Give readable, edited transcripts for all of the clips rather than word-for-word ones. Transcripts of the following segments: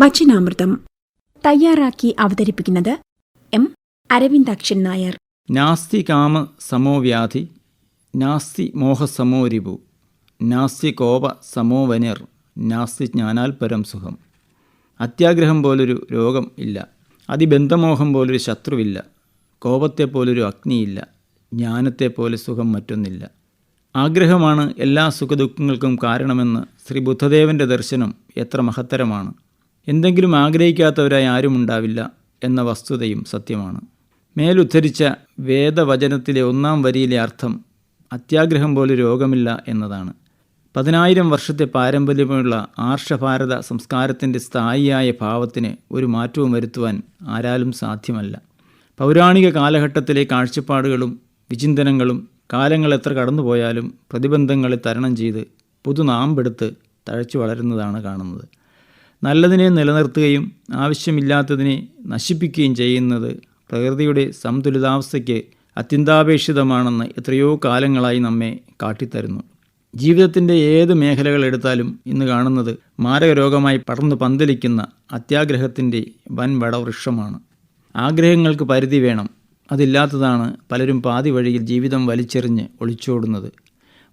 വചനാമൃതം തയ്യാറാക്കി അവതരിപ്പിക്കുന്നത് എം അരവിന്ദാക്ഷൻ നായർ. നാസ്തി കാമ സമോ വ്യാധി, നാസ്തി മോഹസമോ രിപു, നാസ്തി കോപ സമോ വനിർ, നാസ്തി ജ്ഞാനാൽ പരം സുഖം. അത്യാഗ്രഹം പോലൊരു രോഗം ഇല്ല, അതിബന്ധമോഹം പോലൊരു ശത്രുവില്ല, കോപത്തെപ്പോലൊരു അഗ്നിയില്ല, ജ്ഞാനത്തെപ്പോലെ സുഖം മറ്റൊന്നില്ല. ആഗ്രഹമാണ് എല്ലാ സുഖദുഃഖങ്ങൾക്കും കാരണമെന്ന് ശ്രീ ബുദ്ധദേവൻ്റെ ദർശനം എത്ര മഹത്തരമാണ്. എന്തെങ്കിലും ആഗ്രഹിക്കാത്തവരായി ആരുമുണ്ടാവില്ല എന്ന വസ്തുതയും സത്യമാണ്. മേലുദ്ധരിച്ച വേദവചനത്തിലെ 1-ാം വരിയിലെ അർത്ഥം അത്യാഗ്രഹം പോലെ രോഗമില്ല എന്നതാണ്. 10,000 വർഷത്തെ പാരമ്പര്യമുള്ള ആർഷഭാരത സംസ്കാരത്തിൻ്റെ സ്ഥായിയായ ഭാവത്തിന് ഒരു മാറ്റവും വരുത്തുവാൻ ആരാലും സാധ്യമല്ല. പൗരാണിക കാലഘട്ടത്തിലെ കാഴ്ചപ്പാടുകളും വിചിന്തനങ്ങളും കാലങ്ങൾ എത്ര കടന്നുപോയാലും പ്രതിബന്ധങ്ങളെ തരണം ചെയ്ത് പുതുനാമ്പെടുത്ത് തഴച്ചു വളരുന്നതാണ് കാണുന്നത്. നല്ലതിനെ നിലനിർത്തുകയും ആവശ്യമില്ലാത്തതിനെ നശിപ്പിക്കുകയും ചെയ്യുന്നത് പ്രകൃതിയുടെ സന്തുലിതാവസ്ഥയ്ക്ക് അത്യന്താപേക്ഷിതമാണെന്ന് എത്രയോ കാലങ്ങളായി നമ്മെ കാട്ടിത്തരുന്നു. ജീവിതത്തിൻ്റെ ഏത് മേഖലകൾ എടുത്താലും ഇന്ന് കാണുന്നത് മാരകരോഗമായി പടർന്നു പന്തലിക്കുന്ന അത്യാഗ്രഹത്തിൻ്റെ വൻ വടവൃക്ഷമാണ്. ആഗ്രഹങ്ങൾക്ക് പരിധി വേണം. അതില്ലാത്തതാണ് പലരും പാതി വഴിയിൽ ജീവിതം വലിച്ചെറിഞ്ഞ് ഒളിച്ചോടുന്നത്.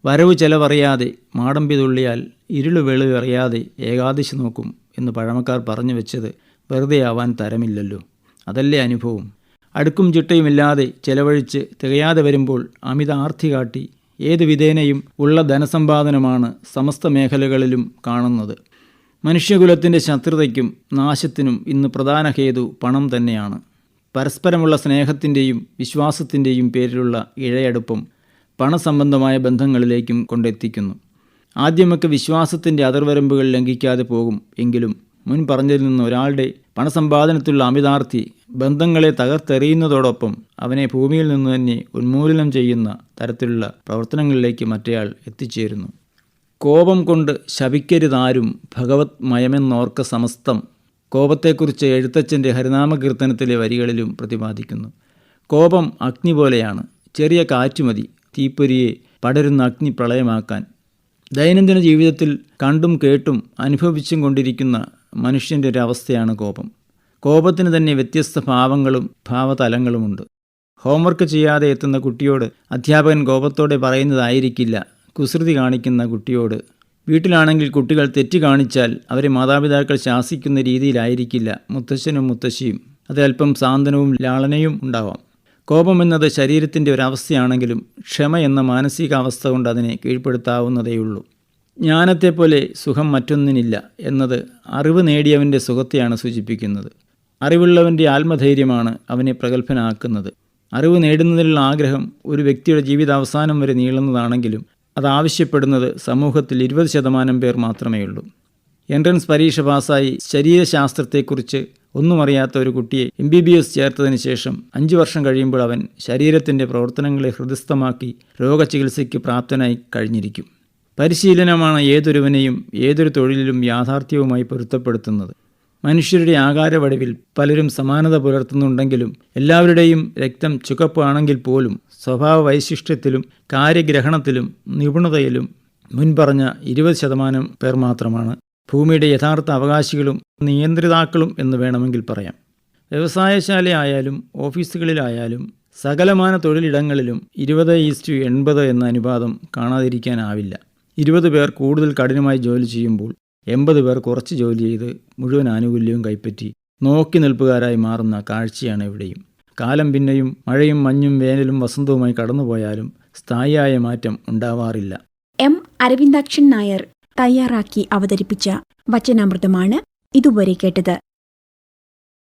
വരവ് ചെലവറിയാതെ മാടമ്പി തുള്ളിയാൽ ഇരുള് വെളിവറിയാതെ ഏകാദശി നോക്കും എന്ന് പഴമക്കാർ പറഞ്ഞു വെച്ചത് വെറുതെ ആവാൻ തരമില്ലല്ലോ. അതല്ലേ അനുഭവം. അടുക്കും ചിട്ടയുമില്ലാതെ ചെലവഴിച്ച് തികയാതെ വരുമ്പോൾ അമിത ആർത്തി കാട്ടി ഏത് വിധേനയും ഉള്ള ധനസമ്പാദനമാണ് സമസ്ത മേഖലകളിലും കാണുന്നത്. മനുഷ്യകുലത്തിൻ്റെ ശത്രുതയ്ക്കും നാശത്തിനും ഇന്ന് പ്രധാന ഹേതു പണം തന്നെയാണ്. പരസ്പരമുള്ള സ്നേഹത്തിൻ്റെയും വിശ്വാസത്തിൻ്റെയും പേരിലുള്ള ഇഴയടുപ്പം പണസംബന്ധമായ ബന്ധങ്ങളിലേക്കും കൊണ്ടെത്തിക്കുന്നു. ആദ്യമൊക്കെ വിശ്വാസത്തിൻ്റെ അതിർവരമ്പുകൾ ലംഘിക്കാതെ പോകും. എങ്കിലും മുൻ പറഞ്ഞതിൽ നിന്ന് ഒരാളുടെ പണസമ്പാദനത്തിലുള്ള അമിതാർത്തി ബന്ധങ്ങളെ തകർത്തെറിയുന്നതോടൊപ്പം അവനെ ഭൂമിയിൽ നിന്ന് തന്നെ ഉന്മൂലനം ചെയ്യുന്ന തരത്തിലുള്ള പ്രവർത്തനങ്ങളിലേക്ക് മറ്റേയാൾ എത്തിച്ചേരുന്നു. കോപം കൊണ്ട് ശപിക്കരുതാരും ഭഗവത് മയമെന്നോർക്ക സമസ്തം. കോപത്തെക്കുറിച്ച് എഴുത്തച്ഛൻ്റെ ഹരിനാമകീർത്തനത്തിലെ വരികളിലും പ്രതിപാദിക്കുന്നു. കോപം അഗ്നി പോലെയാണ്. ചെറിയ കാറ്റുമതി തീപ്പൊരിയെ പടരുന്ന അഗ്നി പ്രളയമാക്കാൻ. ദൈനംദിന ജീവിതത്തിൽ കണ്ടും കേട്ടും അനുഭവിച്ചും കൊണ്ടിരിക്കുന്ന മനുഷ്യൻ്റെ ഒരവസ്ഥയാണ് കോപം. കോപത്തിന് തന്നെ വ്യത്യസ്ത ഭാവങ്ങളും ഭാവതലങ്ങളുമുണ്ട്. ഹോംവർക്ക് ചെയ്യാതെ എത്തുന്ന കുട്ടിയോട് അധ്യാപകൻ കോപത്തോടെ പറയുന്നതായിരിക്കില്ല കുസൃതി കാണിക്കുന്ന കുട്ടിയോട്. വീട്ടിലാണെങ്കിൽ കുട്ടികൾ തെറ്റ് കാണിച്ചാൽ അവരെ മാതാപിതാക്കൾ ശാസിക്കുന്ന രീതിയിലായിരിക്കില്ല മുത്തശ്ശനും മുത്തശ്ശിയും. അതിലൽപ്പം സാന്ത്വനവും ലാളനയും ഉണ്ടാവാം. കോപമെന്നത് ശരീരത്തിൻ്റെ ഒരവസ്ഥയാണെങ്കിലും ക്ഷമ എന്ന മാനസികാവസ്ഥ കൊണ്ട് അതിനെ കീഴ്പ്പെടുത്താവുന്നതേയുള്ളൂ. ജ്ഞാനത്തെപ്പോലെ സുഖം മറ്റൊന്നിനില്ല എന്നത് അറിവ് നേടിയവൻ്റെ സുഖത്തെയാണ് സൂചിപ്പിക്കുന്നത്. അറിവുള്ളവൻ്റെ ആത്മധൈര്യമാണ് അവനെ പ്രഗത്ഭനാക്കുന്നത്. അറിവ് നേടുന്നതിനുള്ള ആഗ്രഹം ഒരു വ്യക്തിയുടെ ജീവിതാവസാനം വരെ നീളുന്നതാണെങ്കിലും അതാവശ്യപ്പെടുന്നത് സമൂഹത്തിൽ 20% പേർ മാത്രമേ ഉള്ളൂ. എൻട്രൻസ് പരീക്ഷ പാസ്സായി ശരീരശാസ്ത്രത്തെക്കുറിച്ച് ഒന്നും അറിയാത്ത ഒരു കുട്ടിയെ MBBS ചേർത്തതിന് ശേഷം 5 വർഷം കഴിയുമ്പോൾ അവൻ ശരീരത്തിൻ്റെ പ്രവർത്തനങ്ങളെ ഹൃദയസ്ഥമാക്കി രോഗചികിത്സയ്ക്ക് പ്രാപ്തനായി കഴിഞ്ഞിരിക്കും. പരിശീലനമാണ് ഏതൊരുവനെയും ഏതൊരു തൊഴിലിലും യാഥാർത്ഥ്യവുമായി പൊരുത്തപ്പെടുത്തുന്നത്. മനുഷ്യരുടെ ആകാരവടിവിൽ പലരും സമാനത പുലർത്തുന്നുണ്ടെങ്കിലും എല്ലാവരുടെയും രക്തം ചുവപ്പ് ആണെങ്കിൽ പോലും സ്വഭാവ വൈശിഷ്ട്യത്തിലും കാര്യഗ്രഹണത്തിലും നിപുണതയിലും മുൻപറഞ്ഞ 20% പേർ മാത്രമാണ് ഭൂമിയുടെ യഥാർത്ഥ അവകാശികളും നിയന്ത്രിതാക്കളും എന്ന് വേണമെങ്കിൽ പറയാം. വ്യവസായശാലയായാലും ഓഫീസുകളിലായാലും സകലമാന തൊഴിലിടങ്ങളിലും 20:80 എന്ന അനുപാതം കാണാതിരിക്കാനാവില്ല. 20 പേർ കൂടുതൽ കഠിനമായി ജോലി ചെയ്യുമ്പോൾ 80 പേർ കുറച്ച് ജോലി ചെയ്ത് മുഴുവൻ ആനുകൂല്യവും കൈപ്പറ്റി നോക്കി നിൽപ്പുകാരായി മാറുന്ന കാഴ്ചയാണ് എവിടെയും. കാലം പിന്നെയും മഴയും മഞ്ഞും വേനലും വസന്തവുമായി കടന്നുപോയാലും സ്ഥായിയായ മാറ്റം ഉണ്ടാവാറില്ല. എം അരവിന്ദാക്ഷൻ നായർ തയ്യാറാക്കി അവതരിപ്പിച്ച വചനാമൃതമാണ് ഇതുവരെ കേട്ടത്.